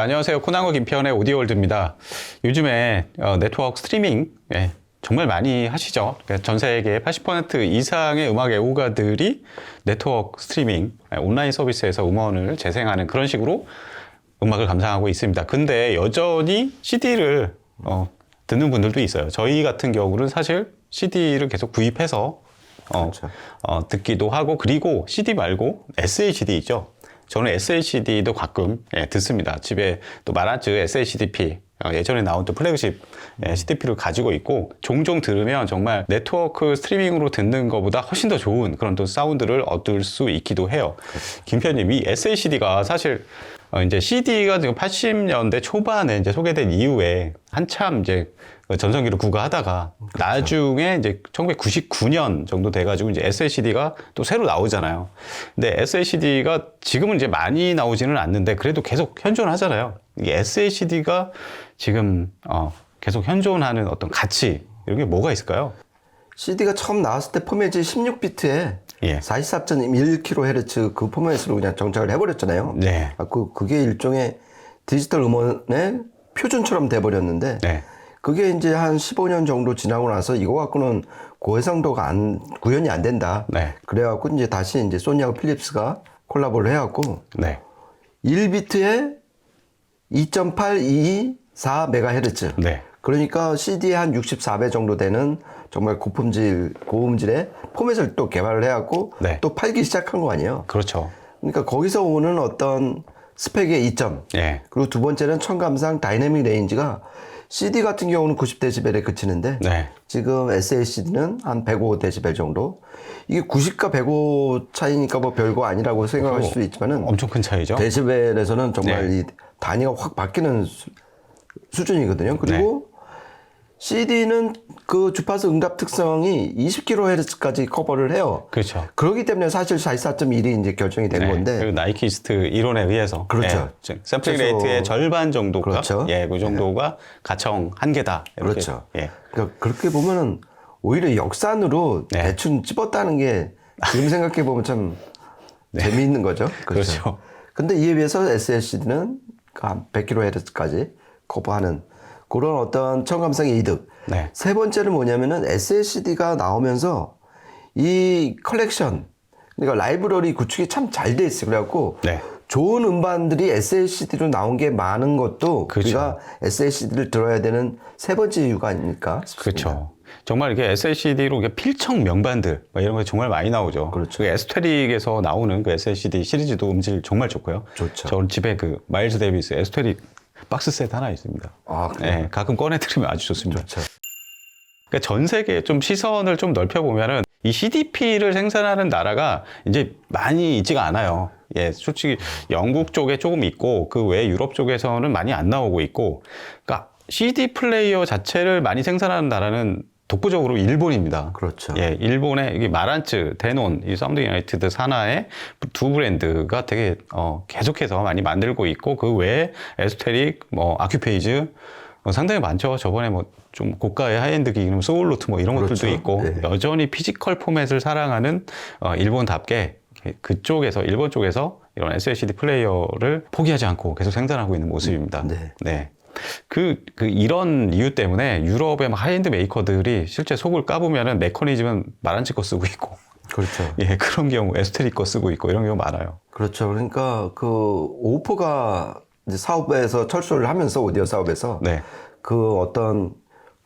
네, 안녕하세요. 코난과 김태현의 오디오월드입니다. 요즘에 네트워크 스트리밍 정말 많이 하시죠. 그러니까 전 세계 80% 이상의 음악 애호가들이 네트워크 스트리밍 온라인 서비스에서 음원을 재생하는 그런 식으로 음악을 감상하고 있습니다. 근데 여전히 CD를 듣는 분들도 있어요. 저희 같은 경우는 사실 CD를 계속 구입해서 그렇죠. 듣기도 하고, 그리고 CD 말고 SHD 있죠. 저는 SHD도 가끔 듣습니다. 집에 또 마란츠 SHDP 예전에 나온 또 플래그십 CDP를 가지고 있고, 종종 들으면 정말 네트워크 스트리밍으로 듣는 것보다 훨씬 더 좋은 그런 또 사운드를 얻을 수 있기도 해요. 김편님, 이 SHD가 사실 이제 CD가 지금 80년대 초반에 이제 소개된 이후에 한참 이제 전성기를 구가하다가 그렇죠. 나중에 이제 1999년 정도 돼가지고 이제 SHD가 또 새로 나오잖아요. 근데 SHD가 지금은 이제 많이 나오지는 않는데 그래도 계속 현존하잖아요. 이게 SHD가 지금 계속 현존하는 어떤 가치, 이런 게 뭐가 있을까요? CD가 처음 나왔을 때 포맷이 16비트에 예. 44.1kHz 그 포맷으로 그냥 정착을 해버렸잖아요. 네. 그게 일종의 디지털 음원의 표준처럼 돼버렸는데, 네. 그게 이제 한 15년 정도 지나고 나서 이거 갖고는 고해상도가 구현이 안 된다. 네. 그래갖고 이제 다시 이제 소니하고 필립스가 콜라보를 해갖고 네. 1비트에 2.824MHz. 네. 그러니까 CD의 한 64배 정도 되는 정말 고음질의 포맷을 또 개발을 해갖고 네. 또 팔기 시작한 거 아니에요. 그렇죠. 그러니까 거기서 오는 어떤 스펙의 이점. 예. 그리고 두 번째는 청감상 다이내믹 레인지가 CD 같은 경우는 90dB에 그치는데 네. 지금 SACD는 한 105dB 정도. 이게 90과 105 차이니까 뭐 별거 아니라고 생각하실 수 있지만은 엄청 큰 차이죠. 데시벨에서는 정말 네. 이 단위가 확 바뀌는 수준이거든요. 그리고 CD는 그 주파수 응답 특성이 20kHz까지 커버를 해요. 그렇죠. 그렇기 때문에 사실 44.1이 이제 결정이 된 건데. 그리고 나이키스트 이론에 의해서 그렇죠. 샘플링 레이트의 절반 정도가 그렇죠. 그 정도가 가청 한계다. 이렇게. 그렇죠. 예. 그러니까 그렇게 보면은 오히려 역산으로 대충 찝었다는 게 지금 생각해 보면 참 재미있는 거죠. 그렇죠. 근데 이에 비해서 SLCD는 한 100kHz까지 커버하는 그런 어떤 청감성의 이득. 네. 세 번째는 뭐냐면은 SLCD가 나오면서 이 컬렉션, 그러니까 라이브러리 구축이 참 잘 돼 있어요. 그래갖고 네. 좋은 음반들이 SLCD로 나온 게 많은 것도 그렇죠. 우리가 SLCD를 들어야 되는 세 번째 이유가 아닙니까 싶습니다. 그렇죠. 정말 이게 SLCD로 필청 명반들 이런 거 정말 많이 나오죠. 그렇죠. 그 에스테릭에서 나오는 그 SLCD 시리즈도 음질 정말 좋고요. 좋죠. 저는 집에 그 마일즈 데이비스 에스테릭 박스 세트 하나 있습니다. 아, 그래요? 가끔 꺼내드리면 아주 좋습니다. 좋죠. 그러니까 전 세계에 좀 시선을 좀 넓혀보면은 이 CDP를 생산하는 나라가 이제 많이 있지가 않아요. 솔직히 영국 쪽에 조금 있고 그 외 유럽 쪽에서는 많이 안 나오고 있고, 그러니까 CD 플레이어 자체를 많이 생산하는 나라는 독보적으로 일본입니다. 그렇죠. 일본의 이게 마란츠, 데논, 이 사운드 유나이티드 산하의 두 브랜드가 되게 계속해서 많이 만들고 있고, 그 외에 에스테릭, 아큐페이즈 상당히 많죠. 저번에 좀 고가의 하이엔드 기기는 소울루트 이런 그렇죠. 것들도 있고, 여전히 피지컬 포맷을 사랑하는 일본답게 일본 쪽에서 이런 SLCD 플레이어를 포기하지 않고 계속 생산하고 있는 모습입니다. 네. 이런 이유 때문에 유럽의 하이엔드 메이커들이 실제 속을 까보면은 메커니즘은 마란츠 거 쓰고 있고. 그렇죠. 그런 경우 에스테릭 거 쓰고 있고 이런 경우 많아요. 그렇죠. 그러니까 그 오포가 이제 사업에서 철수를 하면서 오디오 사업에서 그 어떤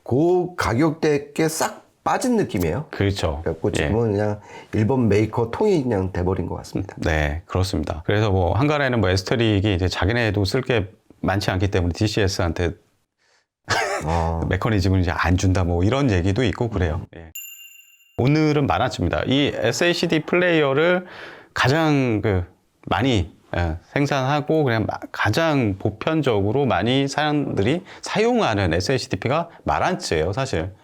고가격대께 싹 빠진 느낌이에요. 그렇죠. 그래갖고 지금은 그냥 일본 메이커 통이 그냥 돼버린 것 같습니다. 네, 그렇습니다. 그래서 한간에는 에스테릭이 이제 자기네도 쓸 게 많지 않기 때문에 DCS한테 메커니즘을 이제 안 준다 이런 얘기도 있고 그래요. 오늘은 마란츠입니다. 이 SACD 플레이어를 가장 많이 생산하고 그냥 가장 보편적으로 많이 사람들이 사용하는 SACDP가 마란츠예요, 사실.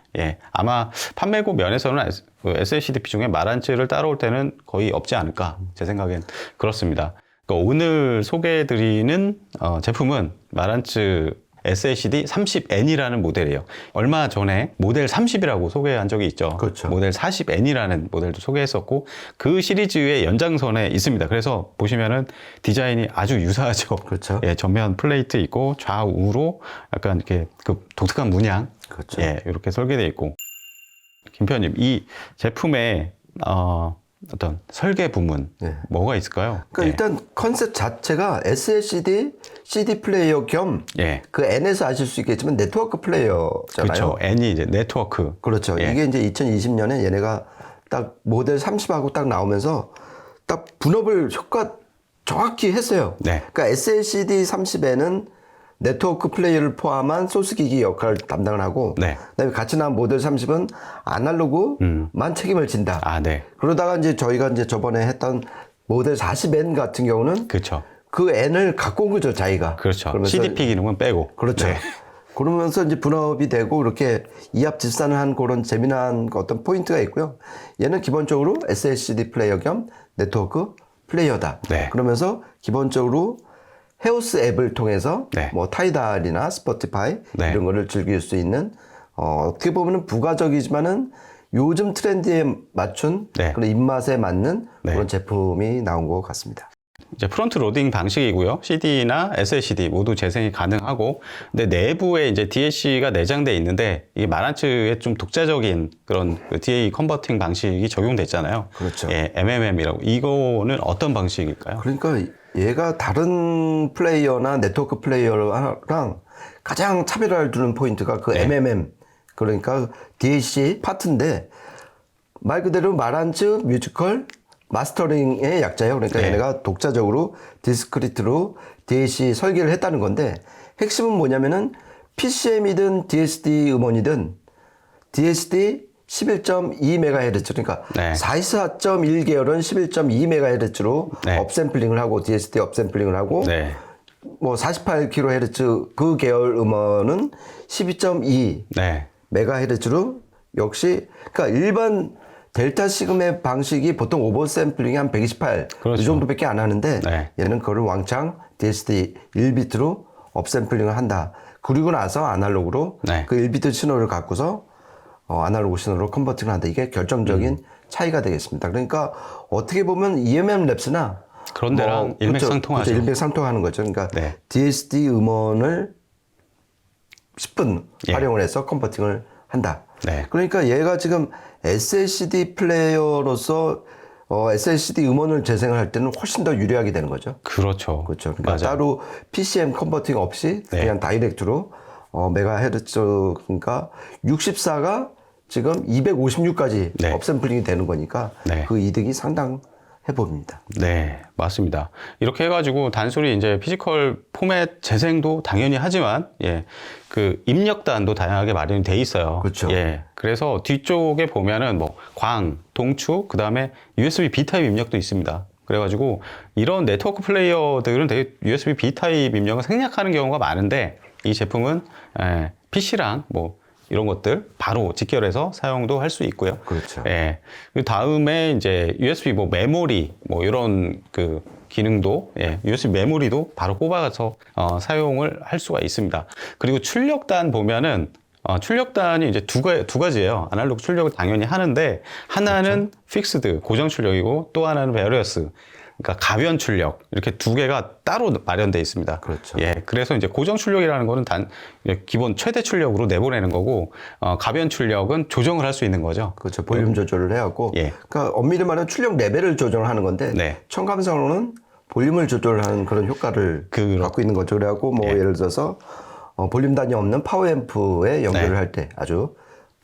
아마 판매고 면에서는 SACDP 중에 마란츠를 따라올 때는 거의 없지 않을까, 제 생각엔 그렇습니다. 오늘 소개해드리는 제품은 마란츠 SACD 30N이라는 모델이에요. 얼마 전에 모델 30이라고 소개한 적이 있죠. 그렇죠. 모델 40N이라는 모델도 소개했었고 그 시리즈의 연장선에 있습니다. 그래서 보시면은 디자인이 아주 유사하죠. 그렇죠. 예, 전면 플레이트 있고 좌우로 약간 이렇게 그 독특한 문양, 그렇죠. 예, 이렇게 설계되어 있고. 김 편님, 이 제품의 어떤 설계 부분 네. 뭐가 있을까요? 그러니까 예. 일단 컨셉 자체가 SLCD CD 플레이어 겸 예. 그 N에서 아실 수 있겠지만 네트워크 플레이어잖아요. 그렇죠. N이 이제 네트워크. 그렇죠. 예. 이게 이제 2020년에 얘네가 딱 모델 30하고 딱 나오면서 딱 분업을 효과 정확히 했어요. 네. 그러니까 SLCD 30에는 네트워크 플레이어를 포함한 소스기기 역할을 담당을 하고, 네. 그다음에 같이 나온 모델 30은 아날로그만 책임을 진다. 아, 네. 그러다가 이제 저희가 이제 저번에 했던 모델 40N 같은 경우는 그렇죠. 그 N을 갖고 온 거죠, 자기가. 그렇죠. 그러면서 CDP 기능은 빼고. 그렇죠. 네. 그러면서 이제 분업이 되고 이렇게 이합집산을 한 그런 재미난 어떤 포인트가 있고요. 얘는 기본적으로 SLCD 플레이어 겸 네트워크 플레이어다. 네. 그러면서 기본적으로 헤오스 앱을 통해서 네. 뭐 타이달이나 스포티파이 네. 이런 거를 즐길 수 있는 어떻게 보면은 부가적이지만은 요즘 트렌드에 맞춘 네. 그런 입맛에 맞는 네. 그런 제품이 나온 것 같습니다. 이제 프론트 로딩 방식이고요. CD나 SLCD 모두 재생이 가능하고, 근데 내부에 이제 DAC가 내장돼 있는데 이게 마란츠의 좀 독자적인 그런 그 DA 컨버팅 방식이 적용됐잖아요. 그렇죠. 예, MMM이라고. 이거는 어떤 방식일까요? 그러니까 얘가 다른 플레이어나 네트워크 플레이어랑 가장 차별화를 두는 포인트가 그 네. MMM, 그러니까 DAC 파트인데 말 그대로 마란츠 뮤지컬 마스터링의 약자예요. 그러니까 네. 얘네가 독자적으로 디스크리트로 DAC 설계를 했다는 건데 핵심은 뭐냐면은 PCM이든 DSD 음원이든 DSD 11.2MHz, 그러니까 네. 44.1계열은 11.2MHz로 네. 업샘플링을 하고 DSD 업샘플링을 하고 네. 뭐 48kHz 그 계열 음원은 12.2 네. 메가헤르츠로 역시 그러니까 일반 델타 시그의 방식이 보통 오버 샘플링이 한 128 그렇죠. 이 정도밖에 안 하는데 네. 얘는 그거를 왕창 DSD 1비트로 업샘플링을 한다. 그리고 나서 아날로그로 네. 그 1비트 신호를 갖고서 아날로그 신호로 컨버팅을 한다. 이게 결정적인 차이가 되겠습니다. 그러니까 어떻게 보면 EMM 랩스나 그런 데랑 일맥상통하죠. 그렇죠. 일맥상통하는 거죠. 그러니까 네. DSD 음원을 10분 예. 활용을 해서 컨버팅을 한다. 네. 그러니까 얘가 지금 SLCD 플레이어로서 SLCD 음원을 재생을 할 때는 훨씬 더 유리하게 되는 거죠. 그렇죠. 그렇죠. 그러니까 맞아요. 따로 PCM 컨버팅 없이 네. 그냥 다이렉트로 메가헤르츠 그러니까 64가 지금 256까지 네. 업샘플링이 되는 거니까 네. 그 이득이 상당해 보입니다. 네, 맞습니다. 이렇게 해가지고 단순히 이제 피지컬 포맷 재생도 당연히 하지만, 예, 그 입력단도 다양하게 마련이 돼 있어요. 그렇죠. 예, 그래서 뒤쪽에 보면은 뭐 광, 동축, 그 다음에 USB B 타입 입력도 있습니다. 그래가지고 이런 네트워크 플레이어들은 되게 USB B 타입 입력을 생략하는 경우가 많은데 이 제품은 PC랑 뭐 이런 것들 바로 직결해서 사용도 할 수 있고요. 그렇죠. 예. 그 다음에 이제 USB 뭐 메모리 뭐 이런 그 기능도 USB 메모리도 바로 꼽아서 사용을 할 수가 있습니다. 그리고 출력단 보면은 출력단이 이제 두 가지예요. 아날로그 출력을 당연히 하는데 하나는 픽스드 고정 출력이고 또 하나는 베리어스 그러니까 가변 출력 이렇게 두 개가 따로 마련되어 있습니다. 그렇죠. 예, 그래서 이제 고정 출력이라는 거는 기본 최대 출력으로 내보내는 거고 가변 출력은 조정을 할 수 있는 거죠. 그렇죠. 볼륨 조절을 해갖고. 예. 그러니까 엄밀히 말하면 출력 레벨을 조정하는 건데 네. 첨가음성으로는 볼륨을 조절하는 그런 효과를 갖고 있는 거죠. 그래갖고 뭐 예를 들어서 볼륨 단위 없는 파워앰프에 연결을 네. 할 때 아주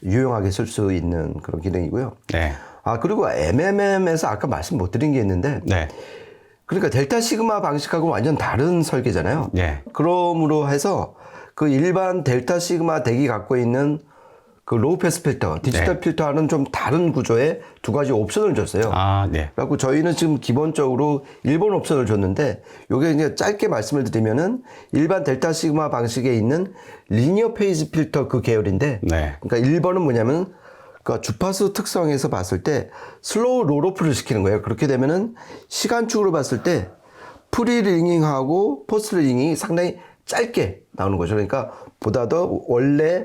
유용하게 쓸 수 있는 그런 기능이고요. 네. 그리고 MMM에서 아까 말씀 못 드린 게 있는데 네. 그러니까 델타 시그마 방식하고 완전 다른 설계잖아요. 네. 그러므로 해서 그 일반 델타 시그마 덱이 갖고 있는 그 로우 패스 필터, 디지털 네. 필터와는 좀 다른 구조의 두 가지 옵션을 줬어요. 네. 그래갖고 저희는 지금 기본적으로 1번 옵션을 줬는데 요게 이제 짧게 말씀을 드리면은 일반 델타 시그마 방식에 있는 리니어 페이즈 필터 그 계열인데 네. 그러니까 1번은 뭐냐면 그러니까 주파수 특성에서 봤을 때 슬로우 롤오프를 시키는 거예요. 그렇게 되면은 시간축으로 봤을 때 프리링잉하고 포스트 링잉이 상당히 짧게 나오는 거죠. 그러니까 보다 더 원래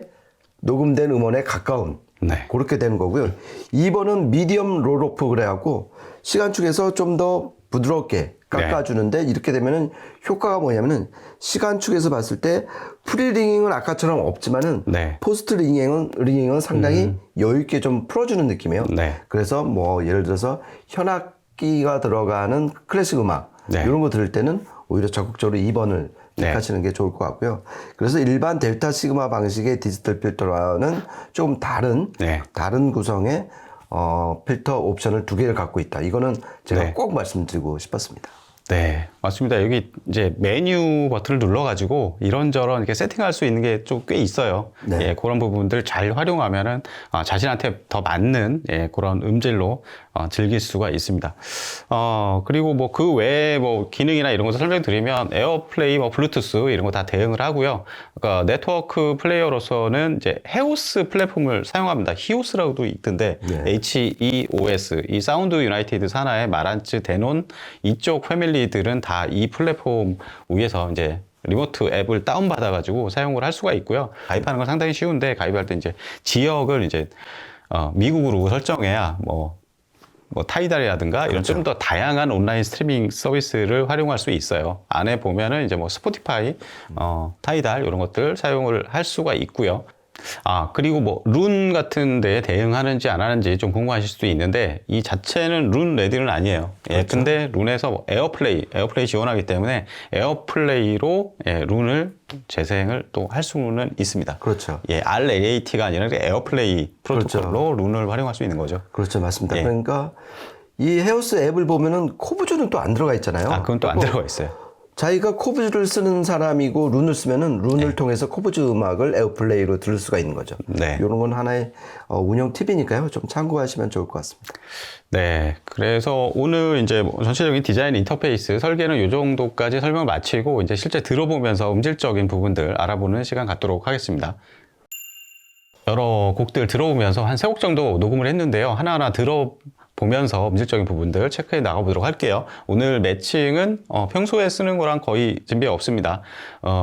녹음된 음원에 가까운 네. 그렇게 되는 거고요. 2번은 미디엄 롤오프 그래갖고 시간축에서 좀 더 부드럽게 깎아주는데 이렇게 되면은 효과가 뭐냐면은 시간축에서 봤을 때 프리링잉은 아까처럼 없지만은 네. 포스트 링잉은 상당히 여유 있게 좀 풀어주는 느낌이에요. 네. 그래서 뭐 예를 들어서 현악기가 들어가는 클래식 음악 네. 이런 거 들을 때는 오히려 적극적으로 2번을 택하시는 게 좋을 것 같고요. 그래서 일반 델타 시그마 방식의 디지털 필터와는 좀 다른 구성의 필터 옵션을 2개를 갖고 있다. 이거는 제가 네. 꼭 말씀드리고 싶었습니다. 네, 맞습니다. 여기 이제 메뉴 버튼을 눌러가지고 이런저런 이렇게 세팅할 수 있는 게 좀 꽤 있어요. 네. 예, 그런 부분들 잘 활용하면은 자신한테 더 맞는 그런 음질로 즐길 수가 있습니다. 그리고 뭐 그 외에 뭐 기능이나 이런 것을 설명드리면 에어플레이, 뭐 블루투스 이런 거 다 대응을 하고요. 그러니까 네트워크 플레이어로서는 이제 헤오스 플랫폼을 사용합니다. 히오스라고도 있던데 HEOS 이 사운드 유나이티드 산하의 마란츠, 데논 이쪽 패밀리들은 다 이 플랫폼 위에서 이제 리모트 앱을 다운받아가지고 사용을 할 수가 있고요. 가입하는 건 상당히 쉬운데 가입할 때 이제 지역을 이제 미국으로 설정해야 뭐 타이달이라든가 이런 좀 더 다양한 온라인 스트리밍 서비스를 활용할 수 있어요. 안에 보면은 이제 뭐 스포티파이, 타이달 이런 것들 사용을 할 수가 있고요. 그리고 뭐 룬 같은 데에 대응하는지 안 하는지 좀 궁금하실 수도 있는데 이 자체는 룬 레디는 아니에요. 예, 근데 룬에서 뭐 에어플레이 지원하기 때문에 에어플레이로 룬을 재생을 또 할 수는 있습니다. 그렇죠. 예, RLAT가 아니라 에어플레이 프로토콜로 룬을 활용할 수 있는 거죠. 그렇죠. 맞습니다. 예. 그러니까 이 헤오스 앱을 보면은 코브즈는 또 안 들어가 있잖아요. 그건 또 안 들어가 있어요. 자기가 코브즈를 쓰는 사람이고 룬을 쓰면은 룬을 통해서 코브즈 음악을 에어플레이로 들을 수가 있는 거죠. 네. 이런 건 하나의 운영 팁이니까요. 좀 참고하시면 좋을 것 같습니다. 네. 그래서 오늘 이제 뭐 전체적인 디자인 인터페이스 설계는 이 정도까지 설명을 마치고 이제 실제 들어보면서 음질적인 부분들 알아보는 시간 갖도록 하겠습니다. 여러 곡들 들어보면서 한 3곡 정도 녹음을 했는데요. 하나하나 들어보면서 음질적인 부분들 체크해 나가보도록 할게요. 오늘 매칭은 평소에 쓰는 거랑 거의 진배 없습니다.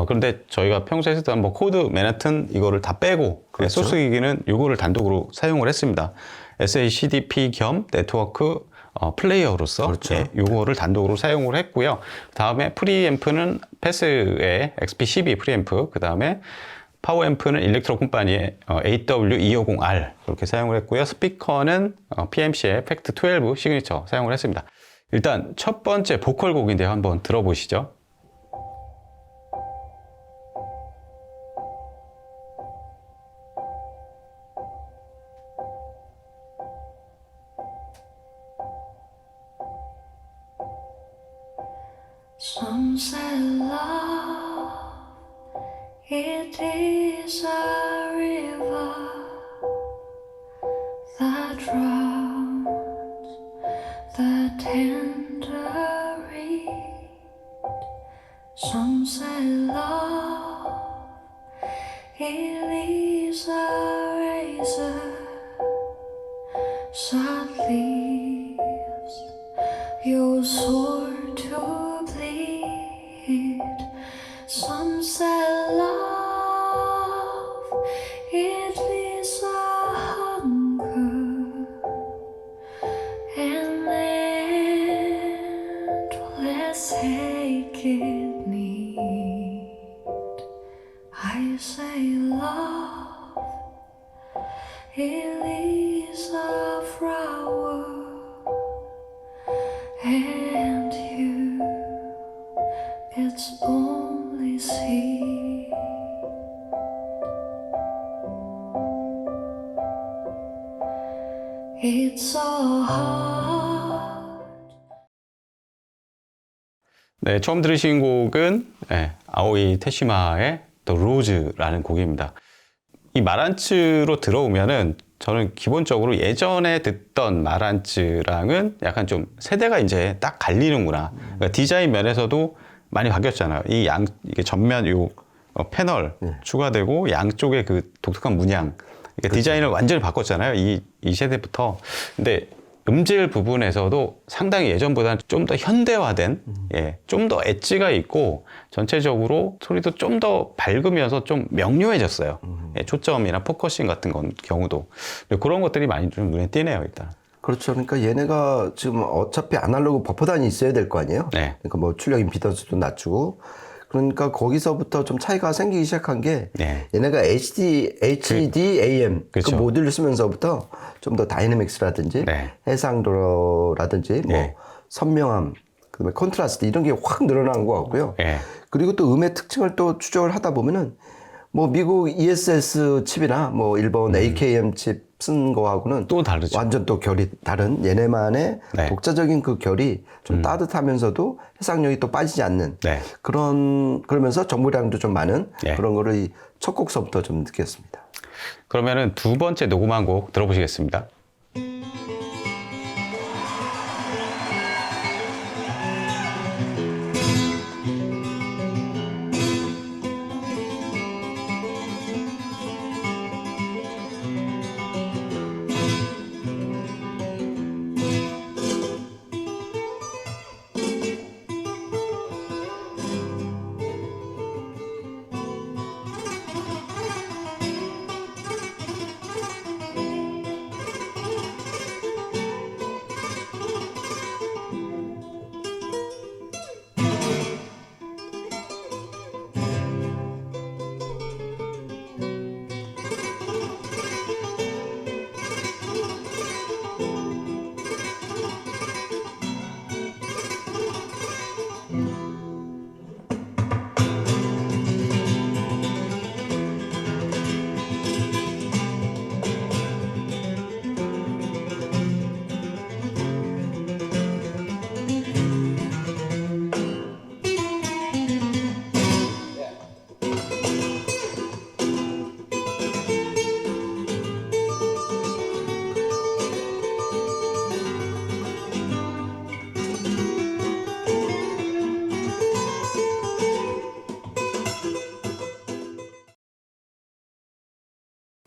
그런데 저희가 평소에 쓰던 뭐 코드 맨하튼 이거를 다 빼고 그렇죠. 소스 기기는 이거를 단독으로 사용을 했습니다. SACDP 겸 네트워크 플레이어로서 그렇죠. 요거를 단독으로 사용을 했고요. 다음에 프리앰프는 패스의 XP12 프리앰프, 그 다음에 파워앰프는 일렉트로 콤파니의 AW250R 이렇게 사용을 했고요. 스피커는 PMC의 팩트 12 시그니처 사용을 했습니다. 일단 첫 번째 보컬 곡인데요. 한번 들어보시죠. Some say love, it is a river that drowns the tender reed. Some say love, it is a razor that leaves your sword to bleed. Some say love, it is a hunger and endless aching need. I say love, it is a flower, and you, it's only seed. It's so hard. 네, 처음 들으신 곡은 아오이 테시마의 The Rose라는 곡입니다. 이 마란츠로 들어오면은 저는 기본적으로 예전에 듣던 마란츠랑은 약간 좀 세대가 이제 딱 갈리는구나. 그러니까 디자인 면에서도 많이 바뀌었잖아요. 이게 전면 패널 추가되고 양쪽에 그 독특한 문양. 그러니까 디자인을 완전히 바꿨잖아요. 이 세대부터. 근데 음질 부분에서도 상당히 예전보다는 좀 더 현대화된, 예, 좀 더 엣지가 있고 전체적으로 소리도 좀 더 밝으면서 좀 명료해졌어요. 예, 초점이나 포커싱 같은 경우도 그런 것들이 많이 좀 눈에 띄네요, 일단. 그렇죠. 그러니까 얘네가 지금 어차피 아날로그 버퍼단이 있어야 될 거 아니에요? 네. 그러니까 뭐 출력 임피던스도 낮추고. 그러니까 거기서부터 좀 차이가 생기기 시작한 게 네. 얘네가 HDAM 그 그렇죠. 모듈을 쓰면서부터 좀 더 다이내믹스라든지 네. 해상도라든지 뭐 네. 선명함, 그다음에 컨트라스트 이런 게 확 늘어난 것 같고요. 네. 그리고 또 음의 특징을 또 추적을 하다 보면은 뭐 미국 ESS 칩이나 뭐 일본 AKM 칩 쓴 거하고는 또 다르죠. 완전 또 결이 다른 얘네만의 네. 독자적인 그 결이 좀 따뜻하면서도 해상력이 또 빠지지 않는 네. 그러면서 정보량도 좀 많은 네. 그런 거를 이 첫 곡서부터 좀 느꼈습니다. 그러면은 두 번째 녹음한 곡 들어보시겠습니다.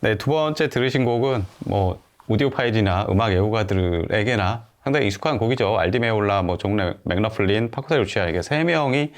네, 두 번째 들으신 곡은 뭐 오디오 파일이나 음악 애호가들에게나 상당히 익숙한 곡이죠. 알디 메올라, 뭐 존 맥러플린, 파코타 루치아 이게 세 명이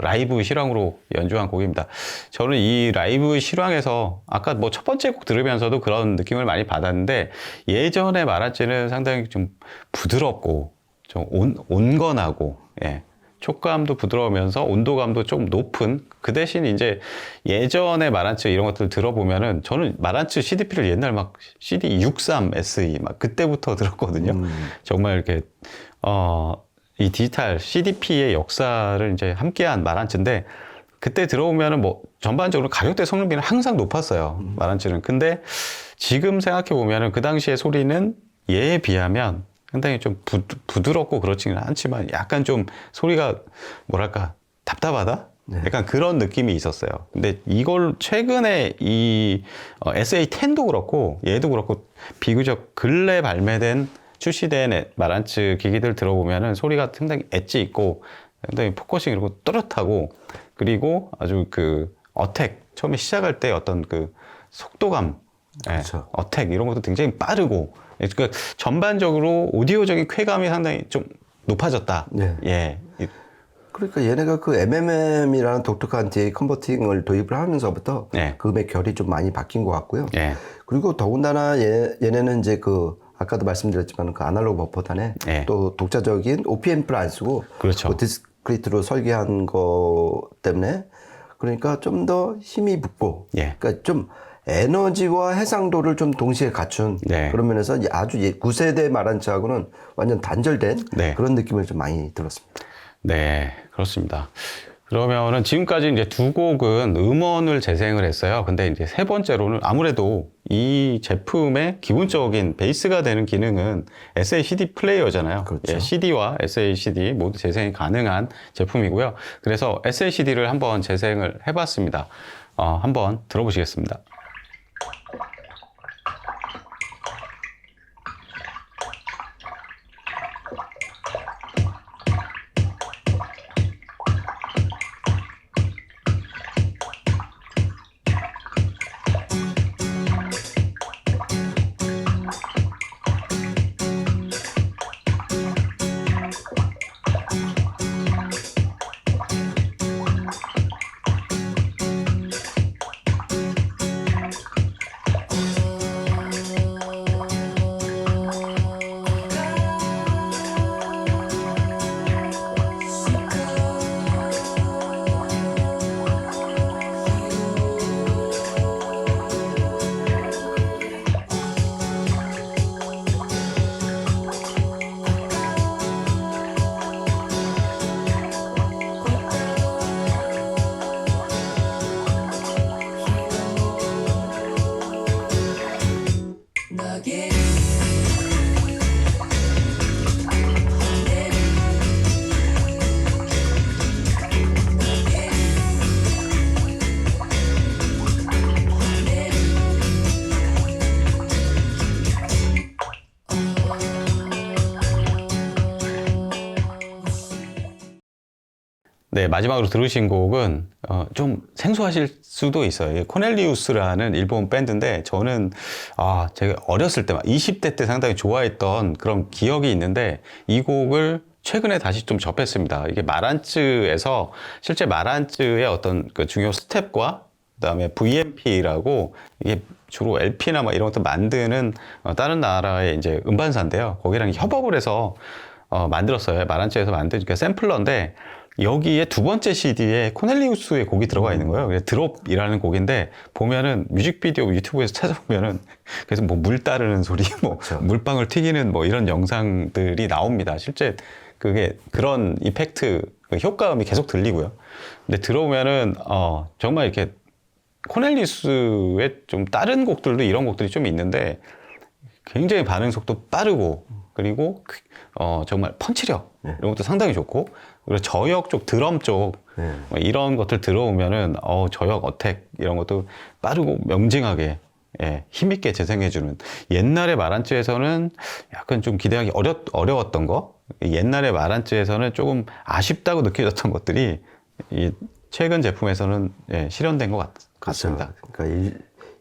라이브 실황으로 연주한 곡입니다. 저는 이 라이브 실황에서 아까 뭐 첫 번째 곡 들으면서도 그런 느낌을 많이 받았는데 예전에 말할지는 상당히 좀 부드럽고 좀 온건하고 예. 촉감도 부드러우면서 온도감도 좀 높은 그 대신 이제 예전에 마란츠 이런 것들 들어보면은 저는 마란츠 CDP를 옛날 막 CD 63 SE 막 그때부터 들었거든요. 정말 이렇게 이 디지털 CDP의 역사를 이제 함께한 마란츠인데 그때 들어오면은 뭐 전반적으로 가격대 성능비는 항상 높았어요. 마란츠는. 근데 지금 생각해 보면은 그 당시의 소리는 얘에 비하면 상당히 좀 부드럽고 그렇지는 않지만 약간 좀 소리가 뭐랄까 답답하다? 네. 약간 그런 느낌이 있었어요. 근데 이걸 최근에 이 SA10도 그렇고 얘도 그렇고 비교적 근래 발매된 출시된 마란츠 기기들 들어보면은 소리가 상당히 엣지 있고 상당히 포커싱 이렇고 또렷하고 그리고 아주 그 어택 처음에 시작할 때 어떤 그 속도감 그렇죠. 어택 이런 것도 굉장히 빠르고 그러니까 전반적으로 오디오적인 쾌감이 상당히 좀 높아졌다. 네. 예. 그러니까 얘네가 그 MMM이라는 독특한 DA 컨버팅을 도입을 하면서부터 네. 그 음의 결이 좀 많이 바뀐 것 같고요. 예. 그리고 더군다나 얘네는 이제 그 아까도 말씀드렸지만 그 아날로그 버퍼단에 네. 또 독자적인 OP&F를 안 쓰고 그렇죠. 그 디스크리트로 설계한 거 때문에 그러니까 좀 더 힘이 붙고 예. 그러니까 좀 에너지와 해상도를 좀 동시에 갖춘 네. 그런 면에서 아주 9세대 마란츠하고는 완전 단절된 네. 그런 느낌을 좀 많이 들었습니다. 네, 그렇습니다. 그러면은 지금까지 이제 두 곡은 음원을 재생을 했어요. 근데 이제 세 번째로는 아무래도 이 제품의 기본적인 베이스가 되는 기능은 SACD 플레이어잖아요. 그렇죠. 예, CD와 SACD 모두 재생이 가능한 제품이고요. 그래서 SACD를 한번 재생을 해봤습니다. 한번 들어보시겠습니다. 네, 마지막으로 들으신 곡은 좀 생소하실 수도 있어요. 이게 코넬리우스라는 일본 밴드인데 저는 제가 어렸을 때 20대 때 상당히 좋아했던 그런 기억이 있는데 이 곡을 최근에 다시 좀 접했습니다. 이게 마란츠에서 실제 마란츠의 어떤 그 중요 스텝과 그다음에 VMP라고 이게 주로 LP나 뭐 이런 것들 만드는 다른 나라의 이제 음반사인데요. 거기랑 협업을 해서 만들었어요. 마란츠에서 만든 그 샘플러인데 여기에 두 번째 CD에 코넬리우스의 곡이 들어가 있는 거예요. 그래서 드롭이라는 곡인데 보면은 뮤직비디오 유튜브에서 찾아보면은 그래서 뭐 물 따르는 소리, 뭐 그렇죠. 물방울 튀기는 뭐 이런 영상들이 나옵니다. 실제 그게 그런 이펙트 그 효과음이 계속 들리고요. 근데 들어오면은 정말 이렇게 코넬리우스의 좀 다른 곡들도 이런 곡들이 좀 있는데 굉장히 반응 속도 빠르고 그리고 정말 펀치력 이런 것도 상당히 좋고 그리고 저역 쪽 드럼 쪽 뭐 이런 것들 들어오면은 저역 어택 이런 것도 빠르고 명징하게 힘있게 재생해주는 옛날에 마란츠에서는 약간 좀 기대하기 어려웠던 거 옛날에 마란츠에서는 조금 아쉽다고 느껴졌던 것들이 이 최근 제품에서는 실현된 것 같습니다. 그러니까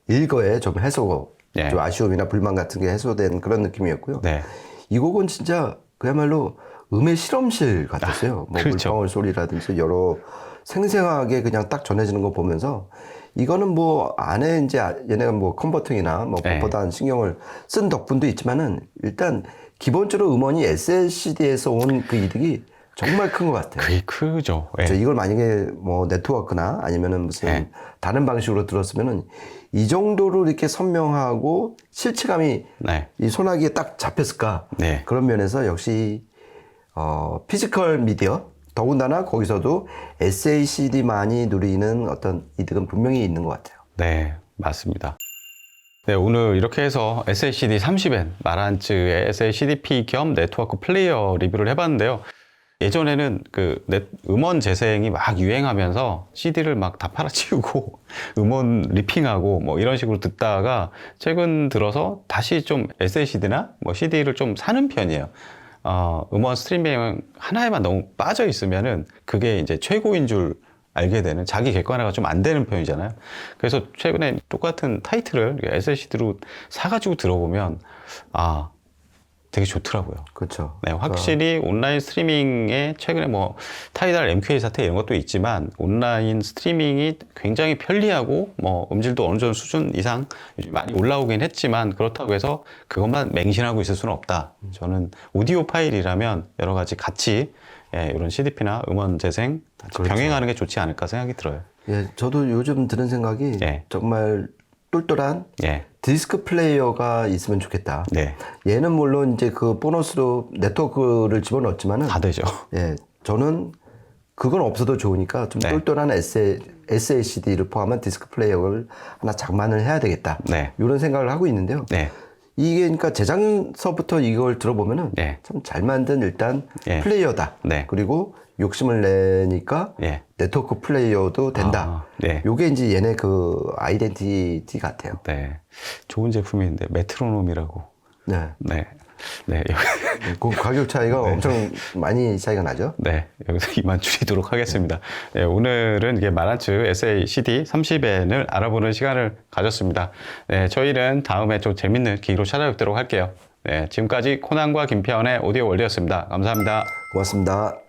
일거에 좀 해소, 네. 좀 아쉬움이나 불만 같은 게 해소된 그런 느낌이었고요. 네. 이 곡은 진짜 그야말로 음의 실험실 같았어요. 뭐 그렇죠. 물방울 소리라든지 여러 생생하게 그냥 딱 전해지는 거 보면서 이거는 뭐 안에 이제 얘네가 뭐 컨버팅이나 뭐 네. 보다 신경을 쓴 덕분도 있지만은 일단 기본적으로 음원이 SLCD에서 온 그 이득이 정말 큰 것 같아요. 그게 크죠. 그렇죠. 이걸 만약에 뭐 네트워크나 아니면은 무슨 다른 방식으로 들었으면은 이 정도로 이렇게 선명하고 실체감이 이 소나기에 딱 잡혔을까? 네. 그런 면에서 역시 피지컬 미디어 더군다나 거기서도 SACD만이 누리는 어떤 이득은 분명히 있는 것 같아요. 네, 맞습니다. 네, 오늘 이렇게 해서 SACD 30N 마란츠의 SACDP 겸 네트워크 플레이어 리뷰를 해봤는데요. 예전에는 음원 재생이 막 유행하면서 CD를 막 다 팔아치우고 음원 리핑하고 뭐 이런 식으로 듣다가 최근 들어서 다시 좀 SACD나 뭐 CD를 좀 사는 편이에요. 음원 스트리밍 하나에만 너무 빠져 있으면은 그게 이제 최고인 줄 알게 되는 자기 객관화가 좀 안 되는 편이잖아요. 그래서 최근에 똑같은 타이틀을 SLCD로 사가지고 들어보면 되게 좋더라고요. 그렇죠. 네, 확실히 온라인 스트리밍에 최근에 뭐 타이달 MQA 사태 이런 것도 있지만 온라인 스트리밍이 굉장히 편리하고 뭐 음질도 어느 정도 수준 이상 많이 올라오긴 했지만 그렇다고 해서 그것만 맹신하고 있을 수는 없다. 저는 오디오 파일이라면 여러 가지 같이 이런 CDP나 음원 재생 같이 그렇죠. 병행하는 게 좋지 않을까 생각이 들어요. 예, 저도 요즘 드는 생각이 정말 똘똘한 디스크 플레이어가 있으면 좋겠다. 네. 얘는 물론 이제 그 보너스로 네트워크를 집어넣었지만은 다 되죠. 예, 저는 그건 없어도 좋으니까 좀 똘똘한 SACD를 포함한 디스크 플레이어를 하나 장만을 해야 되겠다. 이런 생각을 하고 있는데요. 이게 그러니까 제작서부터 이걸 들어보면은 참 잘 만든 일단 플레이어다. 그리고 욕심을 내니까 네트워크 플레이어도 된다. 요게 이제 얘네 그 아이덴티티 같아요. 네. 좋은 제품인데 메트로놈이라고. 그 가격 차이가 엄청 많이 차이가 나죠? 네. 여기서 이만 줄이도록 하겠습니다. 오늘은 이게 마란츠 SACD 30N을 알아보는 시간을 가졌습니다. 저희는 다음에 좀 재밌는 기기로 찾아뵙도록 할게요. 지금까지 코난과 김태현의 오디오 월드였습니다. 감사합니다. 고맙습니다.